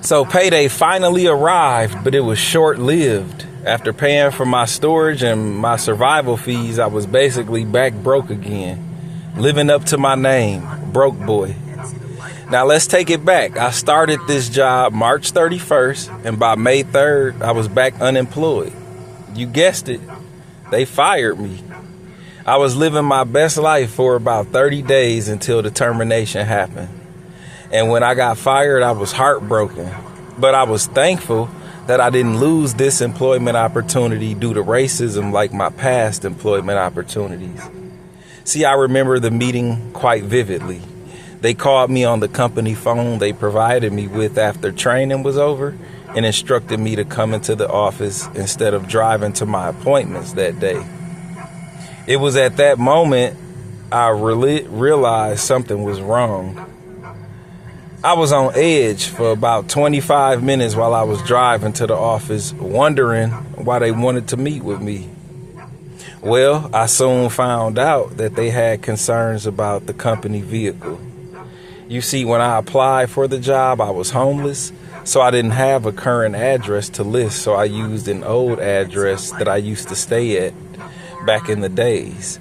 So payday finally arrived, but it was short-lived. After paying for my storage and my survival fees, I was basically back broke again. Living up to my name, broke boy. Now let's take it back. I started this job March 31st, and by May 3rd, I was back unemployed. You guessed it, they fired me. I was living my best life for about 30 days until the termination happened. And when I got fired, I was heartbroken. But I was thankful that I didn't lose this employment opportunity due to racism like my past employment opportunities. See, I remember the meeting quite vividly. They called me on the company phone they provided me with after training was over and instructed me to come into the office instead of driving to my appointments that day. It was at that moment I realized something was wrong. I was on edge for about 25 minutes while I was driving to the office, wondering why they wanted to meet with me. Well, I soon found out that they had concerns about the company vehicle. You see, when I applied for the job, I was homeless, so I didn't have a current address to list, so I used an old address that I used to stay at back in the days.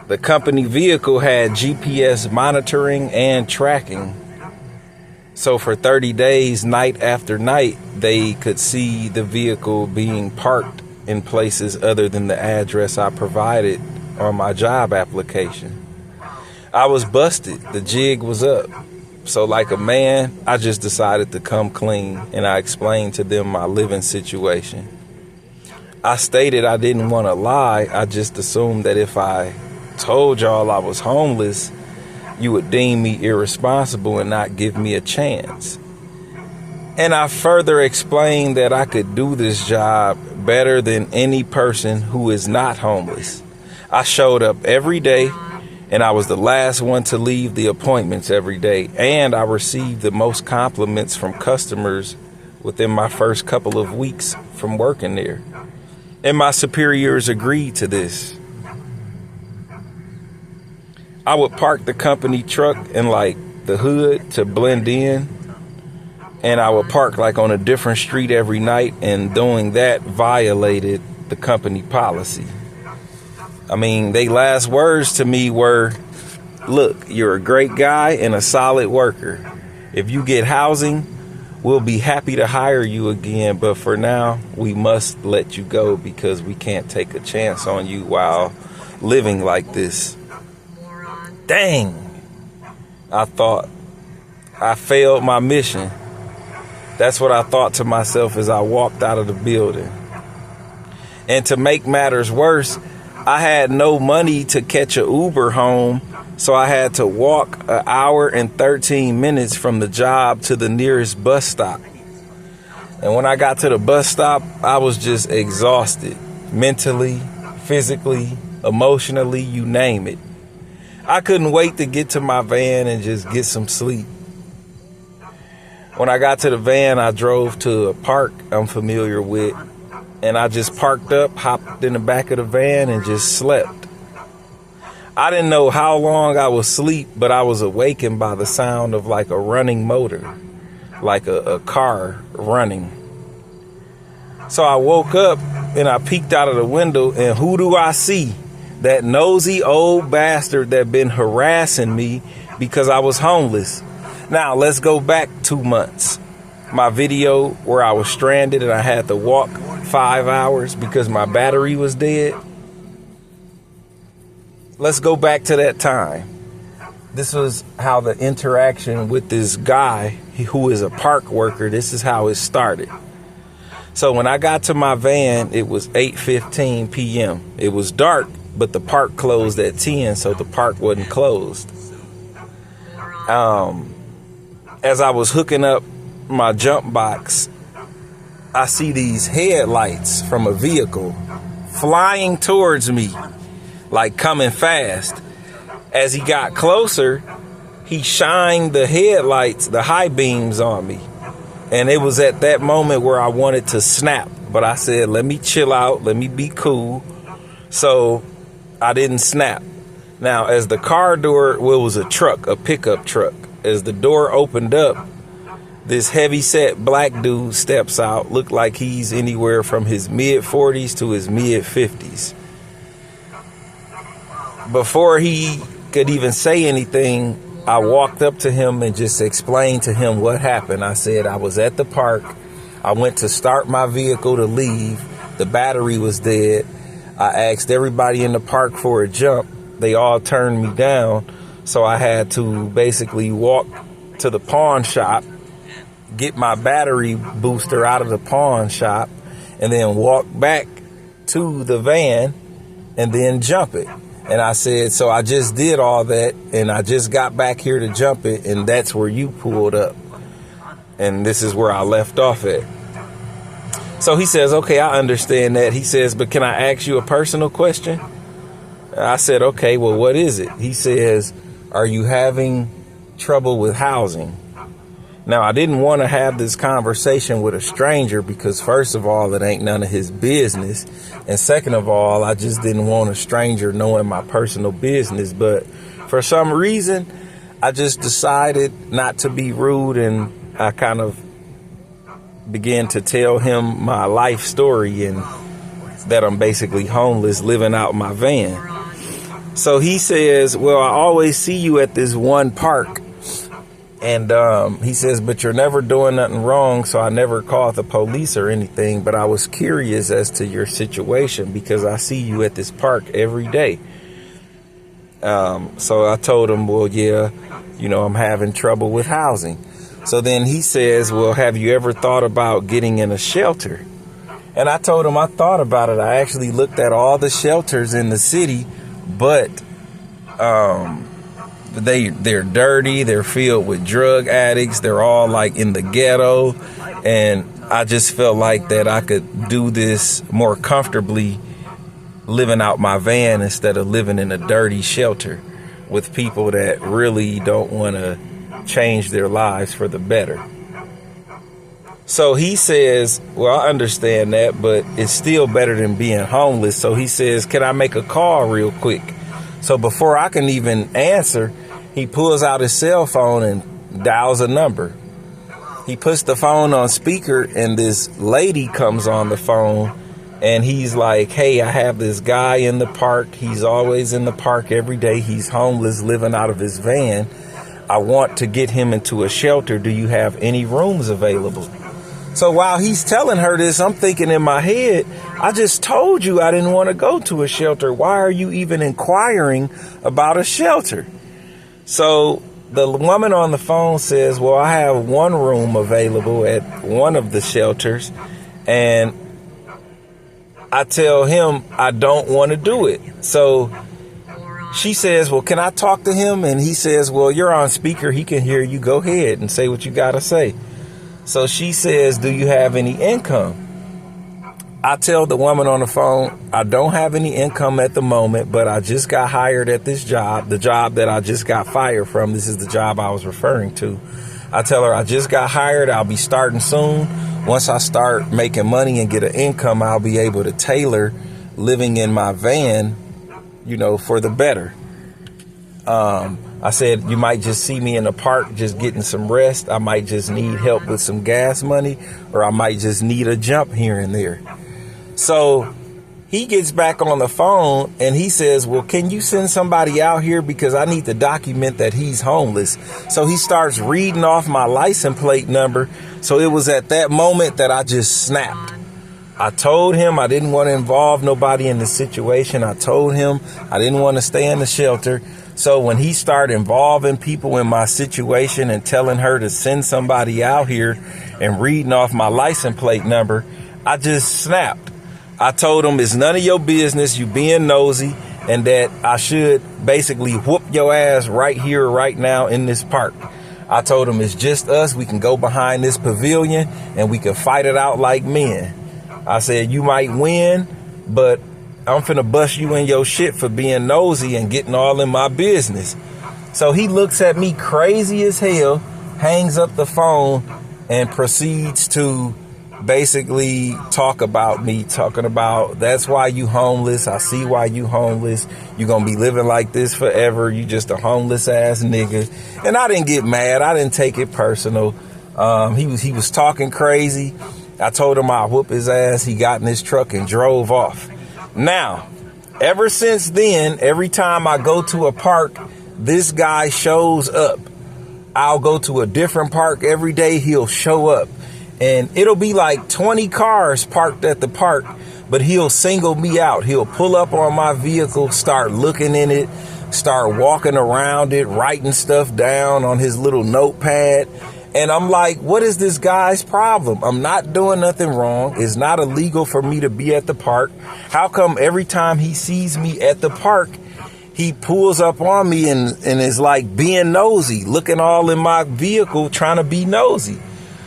The company vehicle had GPS monitoring and tracking. So for 30 days, night after night, they could see the vehicle being parked in places other than the address I provided on my job application. I was busted. The jig was up. So like a man, I just decided to come clean, and I explained to them my living situation. I stated I didn't want to lie. I just assumed that if I told y'all I was homeless, you would deem me irresponsible and not give me a chance. And I further explained that I could do this job better than any person who is not homeless. I showed up every day, and I was the last one to leave the appointments every day. And I received the most compliments from customers within my first couple of weeks from working there. And my superiors agreed to this. I would park the company truck in like the hood to blend in, and I would park like on a different street every night, and doing that violated the company policy. I mean, they last words to me were, look, you're a great guy and a solid worker. If you get housing, we'll be happy to hire you again, but for now, we must let you go because we can't take a chance on you while living like this. Dang, I thought I failed my mission. That's what I thought to myself as I walked out of the building. And to make matters worse, I had no money to catch an Uber home, so I had to walk 1 hour and 13 minutes from the job to the nearest bus stop. And when I got to the bus stop, I was just exhausted, mentally, physically, emotionally, you name it. I couldn't wait to get to my van and just get some sleep. When I got to the van, I drove to a park I'm familiar with, and I just parked up, hopped in the back of the van, and just slept. I didn't know how long I was asleep, but I was awakened by the sound of like a running motor, like a car running. So I woke up and I peeked out of the window, and who do I see? That nosy old bastard that been harassing me because I was homeless. Now, let's go back 2 months. My video where I was stranded and I had to walk 5 hours because my battery was dead. Let's go back to that time. This was how the interaction with this guy who is a park worker, this is how it started. So when I got to my van, it was 8:15 p.m. It was dark, but the park closed at 10, so the park wasn't closed. As I was hooking up my jump box, I see these headlights from a vehicle flying towards me, like coming fast. As he got closer, he shined the headlights, the high beams on me. And it was at that moment where I wanted to snap, but I said, let me chill out, let me be cool. So I didn't snap. Now, as the car door, well, it was a truck, a pickup truck. As the door opened up, This heavy-set black dude steps out, looked like he's anywhere from his mid-40s to his mid-50s. Before he could even say anything, I walked up to him and just explained to him what happened. I said I was at the park. I went to start my vehicle to leave. The battery was dead. I asked everybody in the park for a jump. They all turned me down. So I had to basically walk to the pawn shop, get my battery booster out of the pawn shop, and then walk back to the van and then jump it. And I said, so I just did all that and I just got back here to jump it, and that's where you pulled up. And this is where I left off at. So he says, okay, I understand that. He says, but can I ask you a personal question? I said, okay, well, what is it? He says, are you having trouble with housing? Now, I didn't want to have this conversation with a stranger because, first of all, it ain't none of his business. And second of all, I just didn't want a stranger knowing my personal business. But for some reason, I just decided not to be rude, and I kind of began to tell him my life story and that I'm basically homeless, living out my van. So he says, well, I always see you at this one park. And he says, but you're never doing nothing wrong, so I never called the police or anything. But I was curious as to your situation because I see you at this park every day. So I told him, well, yeah, I'm having trouble with housing. So then he says, well, have you ever thought about getting in a shelter? And I told him I thought about it. I actually looked at all the shelters in the city, but they're dirty. They're filled with drug addicts. They're all like in the ghetto. And I just felt like that I could do this more comfortably living out my van instead of living in a dirty shelter with people that really don't want to change their lives for the better. So he says, well, I understand that, but it's still better than being homeless. So he says, can I make a call real quick? So before I can even answer, he pulls out his cell phone and dials a number. He puts the phone on speaker and this lady comes on the phone and he's like, hey, I have this guy in the park. He's always in the park every day. He's homeless, living out of his van. I want to get him into a shelter. Do you have any rooms available? So while he's telling her this, I'm thinking in my head, I just told you I didn't want to go to a shelter. Why are you even inquiring about a shelter? So the woman on the phone says, well, I have one room available at one of the shelters. And I tell him I don't want to do it. So she says, well, can I talk to him? And he says, well, you're on speaker. He can hear you. Go ahead and say what you got to say. So she says, do you have any income? I tell the woman on the phone, I don't have any income at the moment, but I just got hired at this job, the job that I just got fired from. This is the job I was referring to. I tell her I just got hired. I'll be starting soon. Once I start making money and get an income, I'll be able to tailor living in my van, for the better. I said, you might just see me in the park just getting some rest. I might just need help with some gas money, or I might just need a jump here and there. So he gets back on the phone and he says, well, can you send somebody out here because I need to document that he's homeless. So he starts reading off my license plate number. So it was at that moment that I just snapped. I told him I didn't want to involve nobody in the situation. I told him I didn't want to stay in the shelter. So when he started involving people in my situation and telling her to send somebody out here and reading off my license plate number, I just snapped. I told him it's none of your business, you being nosy, and that I should basically whoop your ass right here, right now in this park. I told him it's just us. We can go behind this pavilion and we can fight it out like men. I said, you might win, but I'm finna bust you in your shit for being nosy and getting all in my business. So he looks at me crazy as hell, hangs up the phone, and proceeds to basically talk about me, talking about that's why you homeless. I see why you homeless. You're going to be living like this forever. You just a homeless ass nigga. And I didn't get mad. I didn't take it personal. He was talking crazy. I told him I'd whoop his ass. He got in his truck and drove off. Now, ever since then, every time I go to a park, this guy shows up. I'll go to a different park every day. He'll show up. And it'll be like 20 cars parked at the park, but he'll single me out. He'll pull up on my vehicle, start looking in it, start walking around it, writing stuff down on his little notepad. And I'm like, what is this guy's problem? I'm not doing nothing wrong. It's not illegal for me to be at the park. How come every time he sees me at the park, he pulls up on me and is like being nosy, looking all in my vehicle, trying to be nosy?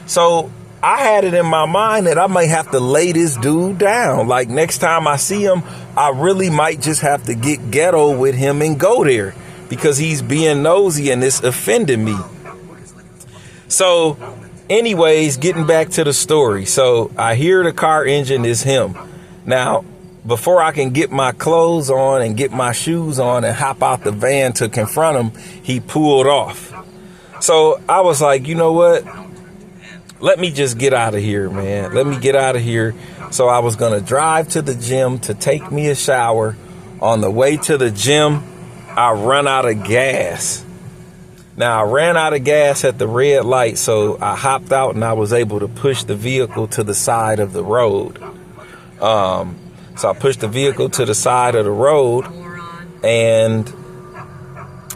So I had it in my mind that I might have to lay this dude down. Like next time I see him, I really might just have to get ghetto with him and go there because he's being nosy and it's offending me. So anyways, getting back to the story. So I hear the car engine is him. Now, before I can get my clothes on and get my shoes on and hop out the van to confront him, he pulled off. So I was like, you know what? Let me just get out of here, man. Let me get out of here. So I was going to drive to the gym to take me a shower. On the way to the gym, I run out of gas. Now, I ran out of gas at the red light, so I hopped out and I was able to push the vehicle to the side of the road. So I pushed the vehicle to the side of the road, and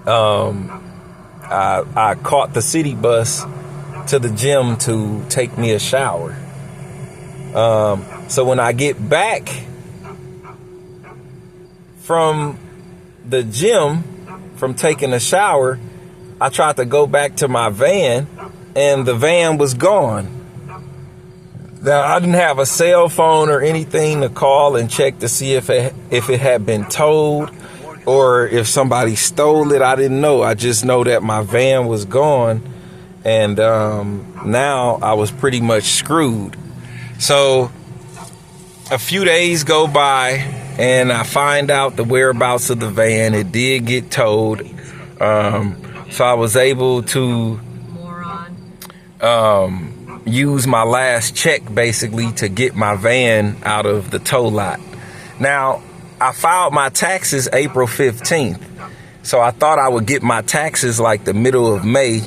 I caught the city bus to the gym to take me a shower. So when I get back from the gym, from taking a shower, I tried to go back to my van and the van was gone. Now, I didn't have a cell phone or anything to call and check to see if it had been towed or if somebody stole it. I didn't know. I just know that my van was gone. And now I was pretty much screwed. So a few days go by and I find out the whereabouts of the van. It did get towed. So I was able to use my last check basically to get my van out of the tow lot. Now, I filed my taxes April 15th. So I thought I would get my taxes like the middle of May.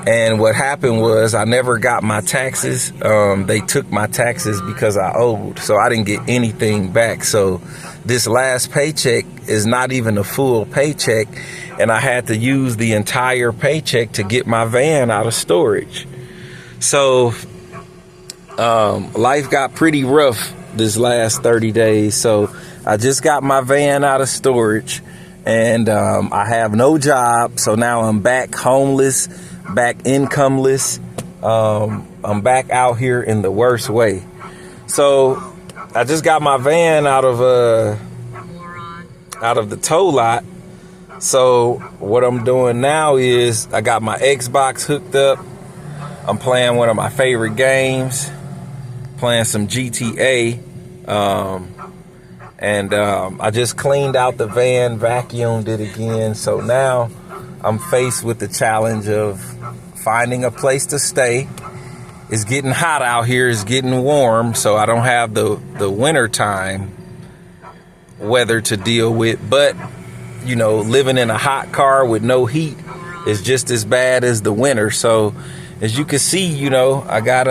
And what happened was I never got my taxes. They took my taxes because I owed. So I didn't get anything back. So this last paycheck is not even a full paycheck. And I had to use the entire paycheck to get my van out of storage. So life got pretty rough this last 30 days. So I just got my van out of storage and I have no job. So now I'm back homeless, back incomeless. I'm back out here in the worst way. So I just got my van out of the tow lot. So what I'm doing now is I got my Xbox hooked up. I'm playing one of my favorite games, playing some GTA. I just cleaned out the van, vacuumed it again. So now I'm faced with the challenge of finding a place to stay. It's getting hot out here. It's getting warm. So I don't have the wintertime weather to deal with. But, you know, living in a hot car with no heat is just as bad as the winter. So as you can see, you know, I got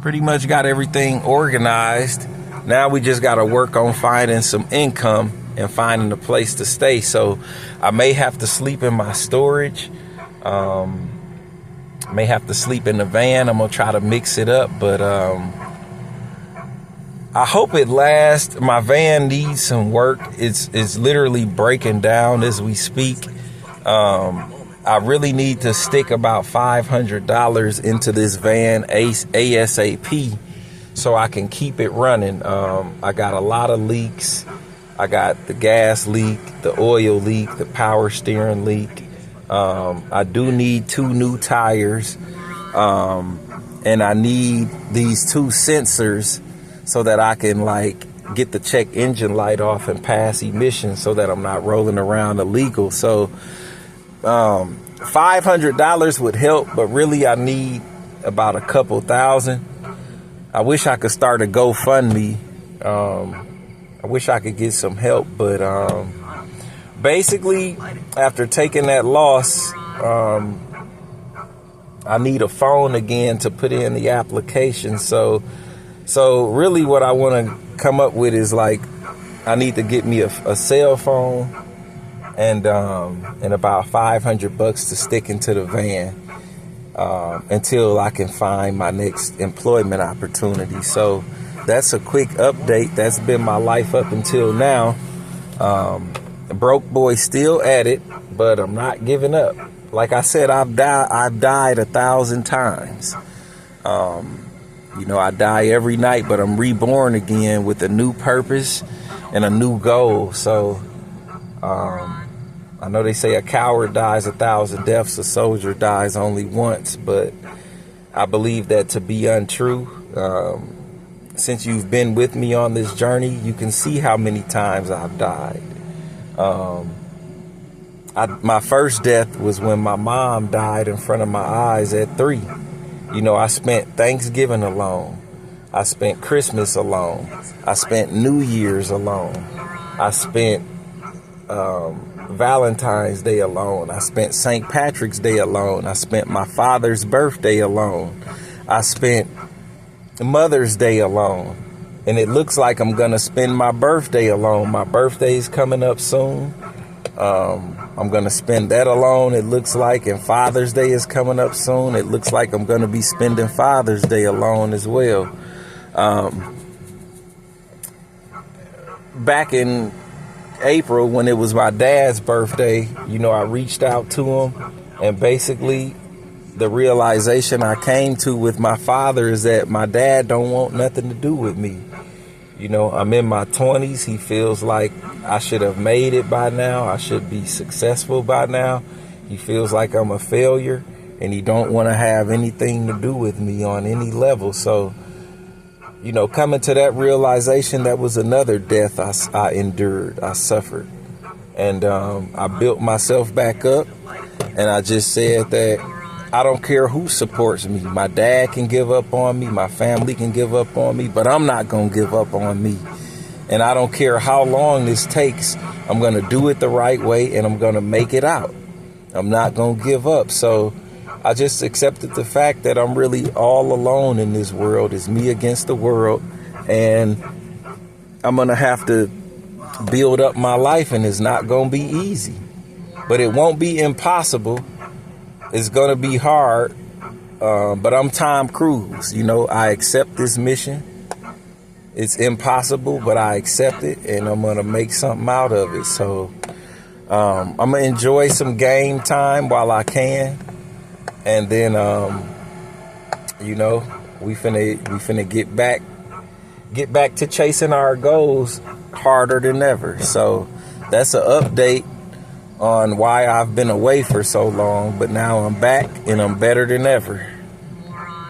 pretty much got everything organized. Now we just got to work on finding some income and finding a place to stay. So I may have to sleep in my storage. May have to sleep in the van. I'm going to try to mix it up, but I hope it lasts. My van needs some work. It's literally breaking down as we speak. I really need to stick about $500 into this van ASAP so I can keep it running. I got a lot of leaks. I got the gas leak, the oil leak, the power steering leak. I do need 2 new tires. And I need these 2 sensors so that I can like get the check engine light off and pass emissions so that I'm not rolling around illegal. So $500 would help, but really I need about a couple thousand. I wish I could start a GoFundMe. I wish I could get some help, but basically, after taking that loss, I need a phone again to put in the application. So really what I want to come up with is like, I need to get me a cell phone and about $500 to stick into the van until I can find my next employment opportunity. So that's a quick update. That's been my life up until now. Broke boy still at it, but I'm not giving up. Like I said, I've died 1,000 times. I die every night, but I'm reborn again with a new purpose and a new goal. So I know they say a coward dies 1,000 deaths, a soldier dies only once, but I believe that to be untrue. Since you've been with me on this journey, you can see how many times I've died. My first death was when my mom died in front of my eyes at 3. I spent Thanksgiving alone. I spent Christmas alone. I spent New Year's alone. I spent Valentine's Day alone. I spent St. Patrick's Day alone. I spent my father's birthday alone. I spent Mother's Day alone. And it looks like I'm going to spend my birthday alone. My birthday's coming up soon. I'm going to spend that alone, it looks like. And Father's Day is coming up soon. It looks like I'm going to be spending Father's Day alone as well. Back in April, when it was my dad's birthday, I reached out to him. And basically, the realization I came to with my father is that my dad don't want nothing to do with me. I'm in my 20s. He feels like I should have made it by now. I should be successful by now. He feels like I'm a failure, and he don't want to have anything to do with me on any level. So, coming to that realization, that was another death I endured, I suffered. And I built myself back up, and I just said that I don't care who supports me. My dad can give up on me. My family can give up on me, but I'm not going to give up on me. And I don't care how long this takes. I'm going to do it the right way, and I'm going to make it out. I'm not going to give up. So I just accepted the fact that I'm really all alone in this world. It's me against the world. And I'm going to have to build up my life, and it's not going to be easy. But it won't be impossible. It's going to be hard, but I'm Tom Cruise. I accept this mission. It's impossible, but I accept it, and I'm going to make something out of it. So I'm going to enjoy some game time while I can. And then, we finna get back to chasing our goals harder than ever. So that's an update on why I've been away for so long, but now I'm back and I'm better than ever.